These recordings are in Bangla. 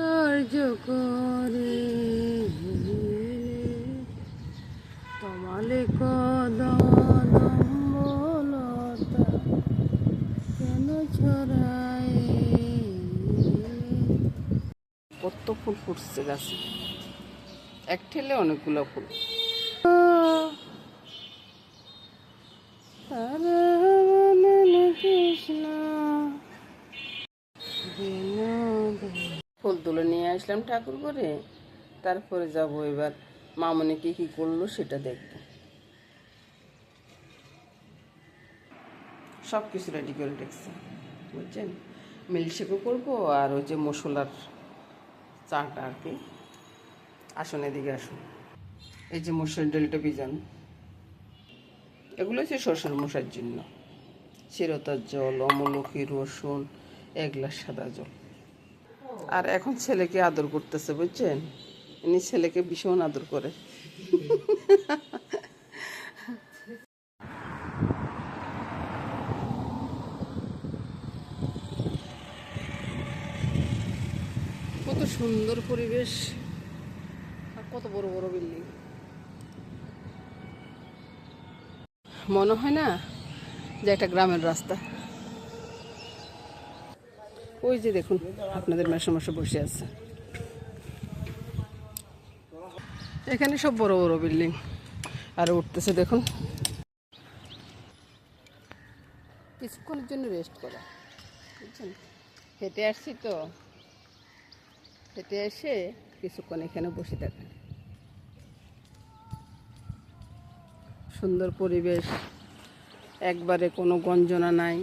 কার্য করে তমালে কদম্বলতা কেন ছড়ায়। কত ফুল ফুটছে গাছে, এক ঠেলে অনেকগুলো ফুল। ফুল তুলে নিয়ে আসলাম ঠাকুর করে, তারপরে যাব এবার মামনি কি কি করলো সেটা দেখবো। সব কিছু রেডি করে রেখেছি বুঝছেন, মিল্কশেকও করবো আর ওই যে মশলার চাটা আর কি। আসুন এদিকে আসুন, এই যে মসুর ডালটা ভিজানো, এগুলো হচ্ছে শ্বশুর মশার জন্য। চিরতার জল, অমলকি, রসুন, 1 গ্লাস সাদা জল। আর এখন ছেলেকে আদর করতেছে বুঝছেন, ইনি ছেলেকে ভীষণ আদর করে। কত সুন্দর পরিবেশ আর কত বড় বড় বিল্ডিং, মনে হয় না যে একটা গ্রামের রাস্তা। ওই যে দেখুন আপনাদের মেশামশা বসে আছে, এখানে সব বড় বড় বিল্ডিং আর উঠতেছে দেখুন। কিছুক্ষণের জন্য রেস্ট করা বুঝছেন, হেঁটে আসছি তো, হেঁটে এসে কিছুক্ষণ এখানে বসে থাকা। সুন্দর পরিবেশ, একবারে কোনো গঞ্জনা নাই,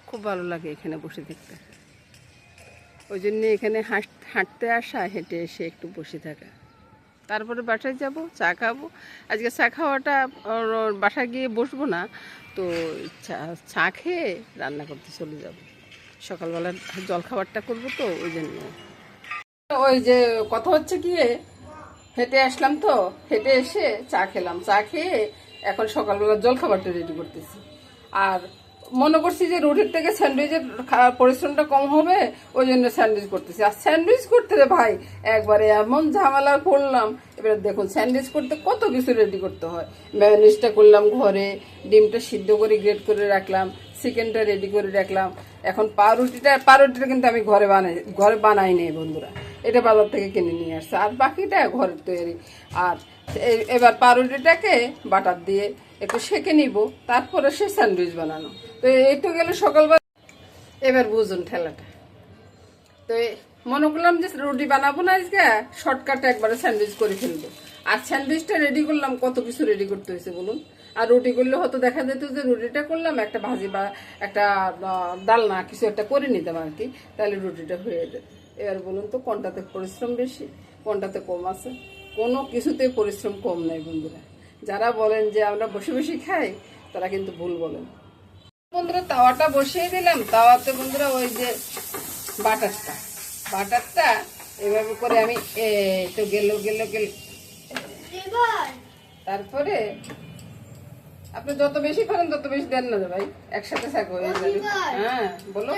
খুব ভালো লাগে এখানে বসে থাকতে। ওই জন্যে এখানে হাঁটতে আসা, হেঁটে এসে একটু বসে থাকা। তারপরে বাসায় যাব, চা খাবো। আজকে চা খাওয়াটা বাসায় গিয়ে বসবো না তো, চা খেয়ে রান্না করতে চলে যাব। সকালবেলা জল খাবারটা করবো তো ওই জন্য। ওই যে কথা হচ্ছে কি, হেঁটে আসলাম তো, হেঁটে এসে চা খেলাম, চা খেয়ে এখন সকালবেলা জল খাবারটা রেডি করতেছি। আর মনে করছি যে রুটির থেকে স্যান্ডউইচের পরিশ্রমটা কম হবে, ওই জন্য স্যান্ডউইচ করতেছি। আর স্যান্ডউইচ করতে রে ভাই একবারে এমন ঝামেলা করলাম। এবারে দেখুন স্যান্ডউইচ করতে কত কিছু রেডি করতে হয়। ম্যায়োনিজটা করলাম ঘরে, ডিমটা সিদ্ধ করে গ্রেট করে রাখলাম, চিকেনটা রেডি করে রাখলাম। এখন পাউরুটিটা কিন্তু আমি ঘরে বানাই নেই বন্ধুরা, এটা বাজার থেকে কিনে নিয়ে আসছে। আর বাকিটা ঘরের তৈরি। আর এবার পাউরুটিটাকে বাটার দিয়ে একটু সেঁকে নিব, তারপরে সে স্যান্ডউইচ বানানো। তো এই তো গেল সকালবেলা। এবার বুঝুন ঠেলাটা। তো মনে করলাম যে রুটি বানাবো না, আজকে শর্টকাটে একবারে স্যান্ডউইচ করে ফেলবো। আর স্যান্ডউইচটা রেডি করলাম, কত কিছু রেডি করতে হয়েছে বলুন। আর রুটি করলে হয়তো দেখা যেত যে রুটিটা করলাম, একটা ভাজি বা একটা ডালনা কিছু একটা করে নিতাম আর কি, তাহলে রুটিটা হয়ে যেত। এবার বলুন তো কোনটাতে পরিশ্রম বেশি, কোনটাতে কম আছে? কোনো কিছুতে পরিশ্রম কম নাই বন্ধুরা। যারা বলেন যে আমরা বসে বসে খাই, তারা কিন্তু ভুল বলেন বন্ধুরা। তাওয়াটা বসিয়ে দিলাম, তাওয়াতে বন্ধুরা ওই যে বাটারটা এভাবে করে আমি তো গেল তারপরে আপনি যত বেশি করেন তত বেশি দেন না ভাই, একসাথে শাক হয়ে যাবে। হ্যাঁ বলো,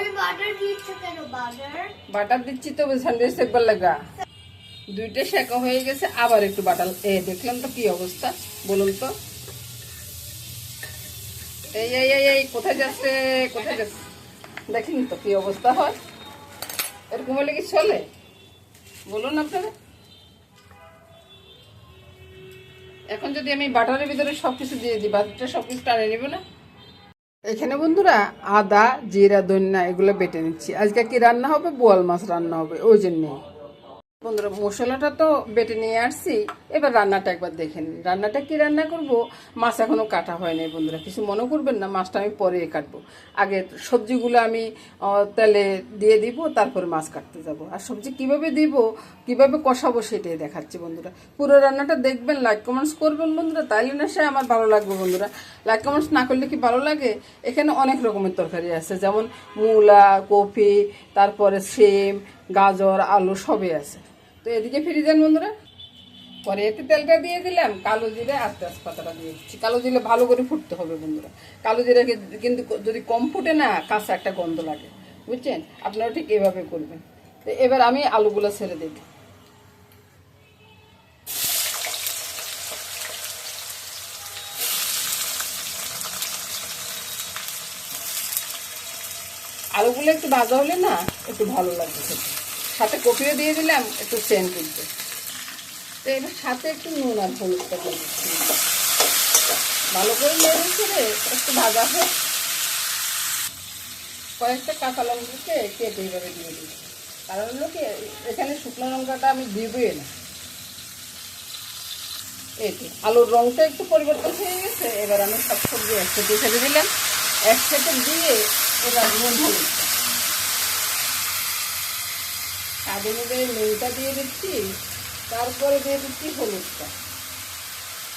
বাটার দিচ্ছি তো স্যান্ডউইচ শেকবার লাগা। 2টা শেকা হয়ে গেছে, আবার একটু বাটার। দেখলাম তো কি অবস্থা বলুন তো। এই কোথায় যাচ্ছে দেখেন তো কি অবস্থা হয়। এরকম হলে কি চলে বলুন আপনারা? এখন যদি আমি বাটারের ভিতরে সবকিছু দিয়ে দিই, বাটারটা সবকিছু টানে নিব না। এখানে বন্ধুরা আদা, জিরা, ধনিয়া এগুলো বেটে নিচ্ছি। আজকে কি রান্না হবে? বোয়াল মাছ রান্না হবে, ওই জন্যে। বন্ধুরা মশলাটা তো বেটে নিয়ে আসছি, এবার রান্নাটা একবার দেখে নিন। রান্নাটা কি রান্না করব, মাছ এখনো কাটা হয় নাই বন্ধুরা, কিছু মনে করবেন না। মাছটা আমি পরে কাটবো, আগে সবজিগুলো আমি তেলে দিয়ে দিব, তারপরে মাছ কাটতে যাব। আর সবজি কিভাবে দিব, কিভাবে কষাবো সেটাই দেখাচ্ছি বন্ধুরা। পুরো রান্নাটা দেখবেন, লাইক কমেন্টস করবেন বন্ধুরা, তাইলে না সে আমার ভালো লাগবে বন্ধুরা। লাইক কমেন্টস না করলে কি ভালো লাগে? এখানে অনেক রকমের তরকারি আছে, যেমন মূলা, কপি, তারপরে সিম, গাজর, আলু সবই আছে। তো এদিকে ফিরে যান বন্ধুরা। পরে এতে তেলটা দিয়ে দিলাম, কালো জিরে আর তেজপাতাটা দিয়ে দিচ্ছি। কালো জিরে ভালো করে ফুটতে হবে বন্ধুরা। কালো জিরে কিন্তু যদি কম ফুটে না, কাঁচা একটা গন্ধ লাগে বুঝছেন। আপনারা ঠিক এভাবে করবেন। তো এবার আমি আলুগুলো ছেড়ে দিই। আলুগুলো একটু ভাজা হলে না একটু ভালো লাগবে খেতে। সাথে কপিও দিয়ে দিলাম, একটু সেন্ট উঠবে। তো এবার সাথে একটু নুন আর হলুদটা দিয়ে দিচ্ছি। ভালো করে নেড়ে ছেড়ে একটু ভাজা হোক। কয়েকটা কাঁচা লঙ্কাকে কেটে এভাবে দিয়ে দিই, কারণ হলো কি এখানে শুকনো লঙ্কাটা আমি দিবই না। এই তো আলুর রঙটা একটু পরিবর্তন হয়ে গেছে। এবার আমি সব সবজি একসাথে ছেড়ে দিলাম। একসাথে দিয়ে এবার নুন হলুদটা স্বাদ অনুযায়ী নুনটা দিয়ে দিচ্ছি, তারপরে দিয়ে দিচ্ছি হলুদটা।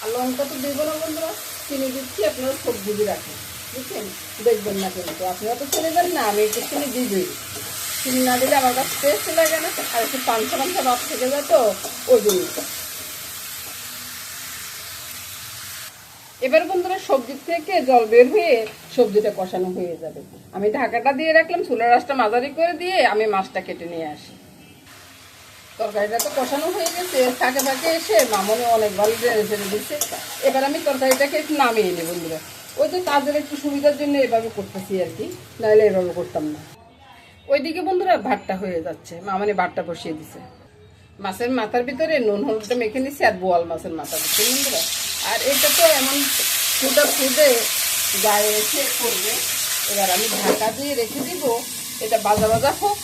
আর লঙ্কা তো দেবো না বন্ধুরা, চিনি দিচ্ছি। আপনারা সব বুঝে রাখেন, বুঝছেন? দেখবেন না কিন্তু আপনারা তো চিনি দেন না, আমি একটু চিনি দিবই। চিনি না দিলে আমার কাছে টেস্ট লাগে না, আর একটু পাঞ্চা পাঞ্চা ভাব থেকে যায়, তো ওই জন্য। এবার বন্ধুরা সবজির থেকে জল বের হয়ে সবজিটা কষানো হয়ে যাবে। আমি ঢাকাটা দিয়ে রাখলাম, চুলার আঁচটা মাঝারি করে দিয়ে আমি মাছটা কেটে নিয়ে আসি। তরকারিটা তো কষানো হয়ে গেছে, ফাঁকে ফাঁকে এসে মামনি অনেক ভালো ছেড়ে দিচ্ছে। এবার আমি তরকারিটাকে একটু নামিয়ে নিই বন্ধুরা। ওই তো কাজের একটু সুবিধার জন্য এভাবে করতেছি আর কি, নাহলে এভাবে করতাম না। ওইদিকে বন্ধুরা ভাতটা হয়ে যাচ্ছে, মামনি ভাতটা বসিয়ে দিছে। মাছের মাথার ভিতরে নুন হলুদটা মেখে নিচ্ছি, আর বোয়াল মাছের মাথা দিচ্ছি বন্ধুরা। আর এটা তো এমন ফুটা ফুটে গায়ে এসে করবে। এবার আমি ঢাকা দিয়ে রেখে দিব, এটা ভাজা ভাজা হোক।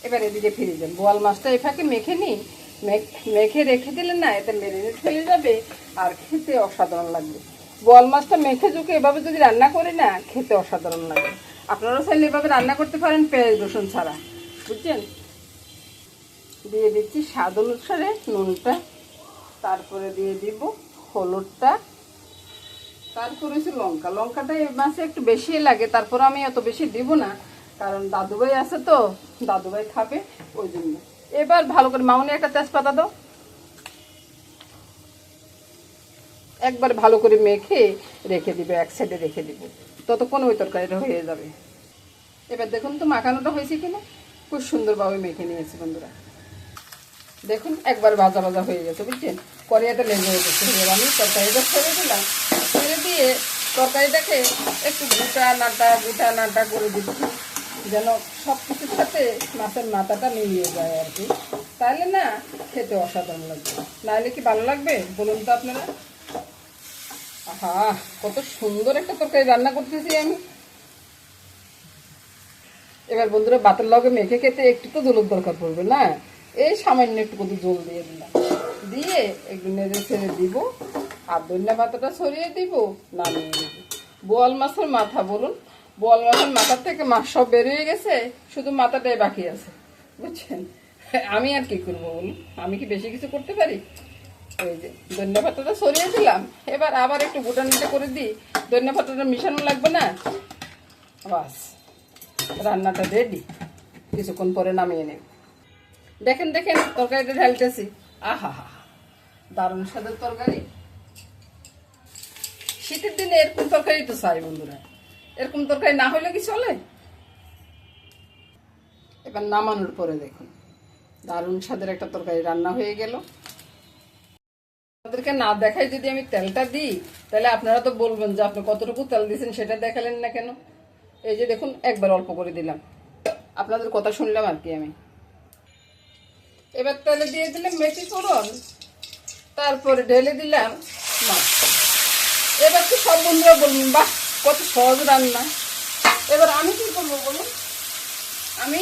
এবার এদিকে ফিরে যান, বোয়াল মাছটা এই ফাঁকে মেখে নিই। মেখে রেখে দিলে না এটা ম্যারিনেট হয়ে যাবে, আর খেতে অসাধারণ লাগবে। বোয়াল মাছটা মেখে ঝুঁকে এভাবে যদি রান্না করি না, খেতে অসাধারণ লাগবে। আপনারাও চাইলে এভাবে রান্না করতে পারেন পেঁয়াজ রসুন ছাড়া, বুঝছেন? দিয়ে দিচ্ছি স্বাদ অনুসারে নুনটা, তারপরে দিয়ে দিব হলুদটা, তারপরে হচ্ছে লঙ্কাটা এই মাছে একটু বেশি লাগে। তারপর আমি এত বেশি দিব না, কারণ দাদুভাই আছে তো, দাদুভাই খাবে ওই জন্য। এবার ভালো করে মামনি একটা তেজপাতা দাও। একবার ভালো করে মেখে রেখে দিবে, এক সাইডে রেখে দিব, ততক্ষণ ওই তরকারিটা হয়ে যাবে। এবার দেখুন তো মাখানোটা হয়েছে কিনা, খুব সুন্দরভাবে মেখে নিয়েছি বন্ধুরা। দেখুন একবার ভাজা ভাজা হয়ে গেছে, বুঝছেন? কড়াইটা লেগে হয়ে গেছে। এবার আমি তরকারিটা ছেড়ে দিলাম, ছেড়ে দিয়ে তরকারিটাকে একটু গোটা নাটা করে দিচ্ছি, যেন সব কিছুর সাথে মাছের মাথাটা মিলিয়ে যায় আর কি। তাহলে না খেতে অসাধারণ লাগবে। নাহলে কি ভালো লাগবে বলুন তো আপনারা? আহা, কত সুন্দর একটা তরকারি রান্না করতেছি আমি। এবার বন্ধুরা ভাতের লগে মেখে খেতে একটু তো জলের দরকার পড়বে না? এই সামান্য একটু কত জল দিয়ে দিলাম, দিয়ে একটু নেড়ে ছেড়ে দিব, আর ধনিয়া পাতাটা ছড়িয়ে দিব, নামিয়ে দেবো। বোয়াল মাছের মাথা, বলুন, বোয়াল মাছের মাথার থেকে মাছ সব বেরিয়ে গেছে, শুধু মাথাটাই বাকি আছে, বুঝছেন? আমি আর কি করবো বলুন, আমি কি বেশি কিছু করতে পারি? ওই যে ধনিয়া পাতাটা ছড়িয়ে দিলাম, এবার আবার একটু গুটানিটা করে দিই, ধনিয়া পাতাটা মিশানো লাগবে না, বাস রান্নাটা রেডি। কিছুক্ষণ পরে নামিয়ে নেব। দেখেন দেখেন তরকারিটা ঢালতেছি, আহা হা, দারুণ স্বাদের তরকারি। শীতের দিনে এরকম তরকারি তো চাই বন্ধুরা, এরকম তরকারি না হলে কি চলে? এবার নামানোর পরে দেখুন দারুণ স্বাদের একটা তরকারি রান্না হয়ে গেল। আপনাদেরকে না দেখাই যদি আমি তেলটা দিই, তাহলে আপনারা তো বলবেন যে আপনি কতটুকু তেল দিয়েছেন, সেটা দেখালেন না কেন? এই যে দেখুন একবার অল্প করে দিলাম, আপনাদের কথা শুনলাম আর কি আমি। এবার তেলে দিয়ে দিলাম মেথি ফোড়ন, তারপরে ঢেলে দিলাম মাছ। এবার তো সব বন্ধুরা বলবেন বাহ কত সহজ রান্না। এবার আমি কি করবো বলুন, আমি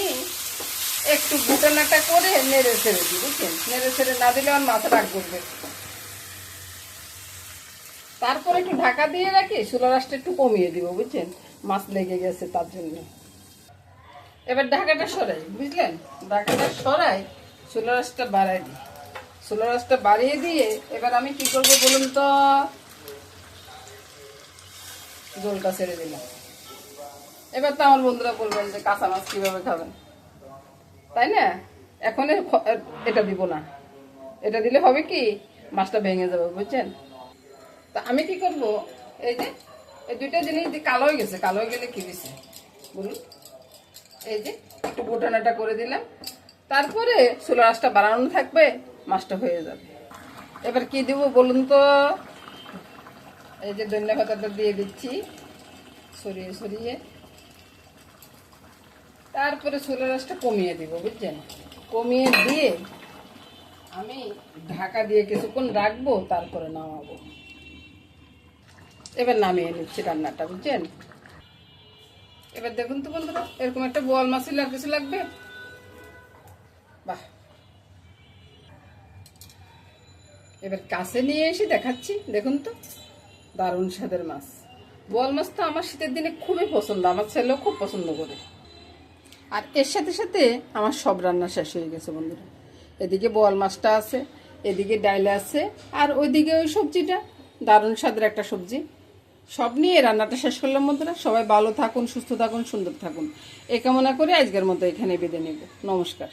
একটু গুটানাটা করে নেড়ে ছেড়ে দিই, বুঝছেন? নেড়ে ছেড়ে না দিলে আমার মাথা রাগ করবে। তারপর একটু ঢাকা দিয়ে রাখি, চুলার আঁচটা একটু কমিয়ে দিব, বুঝছেন? মাছ লেগে গেছে তার জন্য। এবার ঢাকাটা সরাই, বুঝলেন? ঢাকাটা সরাই, চুলার আঁচটা বাড়াই দিই। চুলার আঁচটা বাড়িয়ে দিয়ে এবার আমি কি করবো বলুন তো, জলটা ছেড়ে দিলাম। এবার তো আমার বন্ধুরা বলবেন যে কাঁচা মাছ কিভাবে খাবেন, তাই না? এখন এটা দিব না, এটা দিলে হবে কি মাছটা ভেঙে যাবে, বুঝছেন? তা আমি কি করব, এই যে এই দুইটা জিনিস যে কালো হয়ে গেছে, কালো হয়ে গেলে কি দিছে বলুন, এই যে একটু একটু গোটানাটা করে দিলাম, তারপরে চুলা আঁচটা বাড়ানো থাকবে, মাছটা হয়ে যাবে। এবার কি দেবো বলুন তো? এই যে ধনিয়া পাতাটা দিয়ে দিচ্ছি সরিয়ে সরিয়ে, তারপরে চুলার আঁচটা কমিয়ে দিব, বুঝছেন? কমিয়ে দিয়ে আমি ঢাকা দিয়ে কিছুক্ষণ রাখবো, তারপরে নামাবো। এবার নামিয়ে নিচ্ছি রান্নাটা, বুঝছেন? এবার দেখুন তো বন্ধুরা, এরকম একটা বোয়াল মাছ আর কিছু লাগবে? বাহ, এবার কাছে নিয়ে এসে দেখাচ্ছি, দেখুন তো, দারুণ স্বাদের মাছ। বোয়াল মাছ তো আমার শীতের দিনে খুবই পছন্দ, আমার ছেলেও খুব পছন্দ করে। আর এর সাথে সাথে আমার সব রান্না শেষ হয়ে গেছে বন্ধুরা। এদিকে বোয়াল মাছটা আছে, এদিকে ডাইল আছে, আর ওইদিকে ওই সবজিটা, দারুণ স্বাদের একটা সবজি। সব নিয়ে রান্নাটা শেষ করলাম বন্ধুরা। সবাই ভালো থাকুন, সুস্থ থাকুন, সুন্দর থাকুন, এই কামনা করে আজকের মতো এখানে বিদায় নেব। নমস্কার।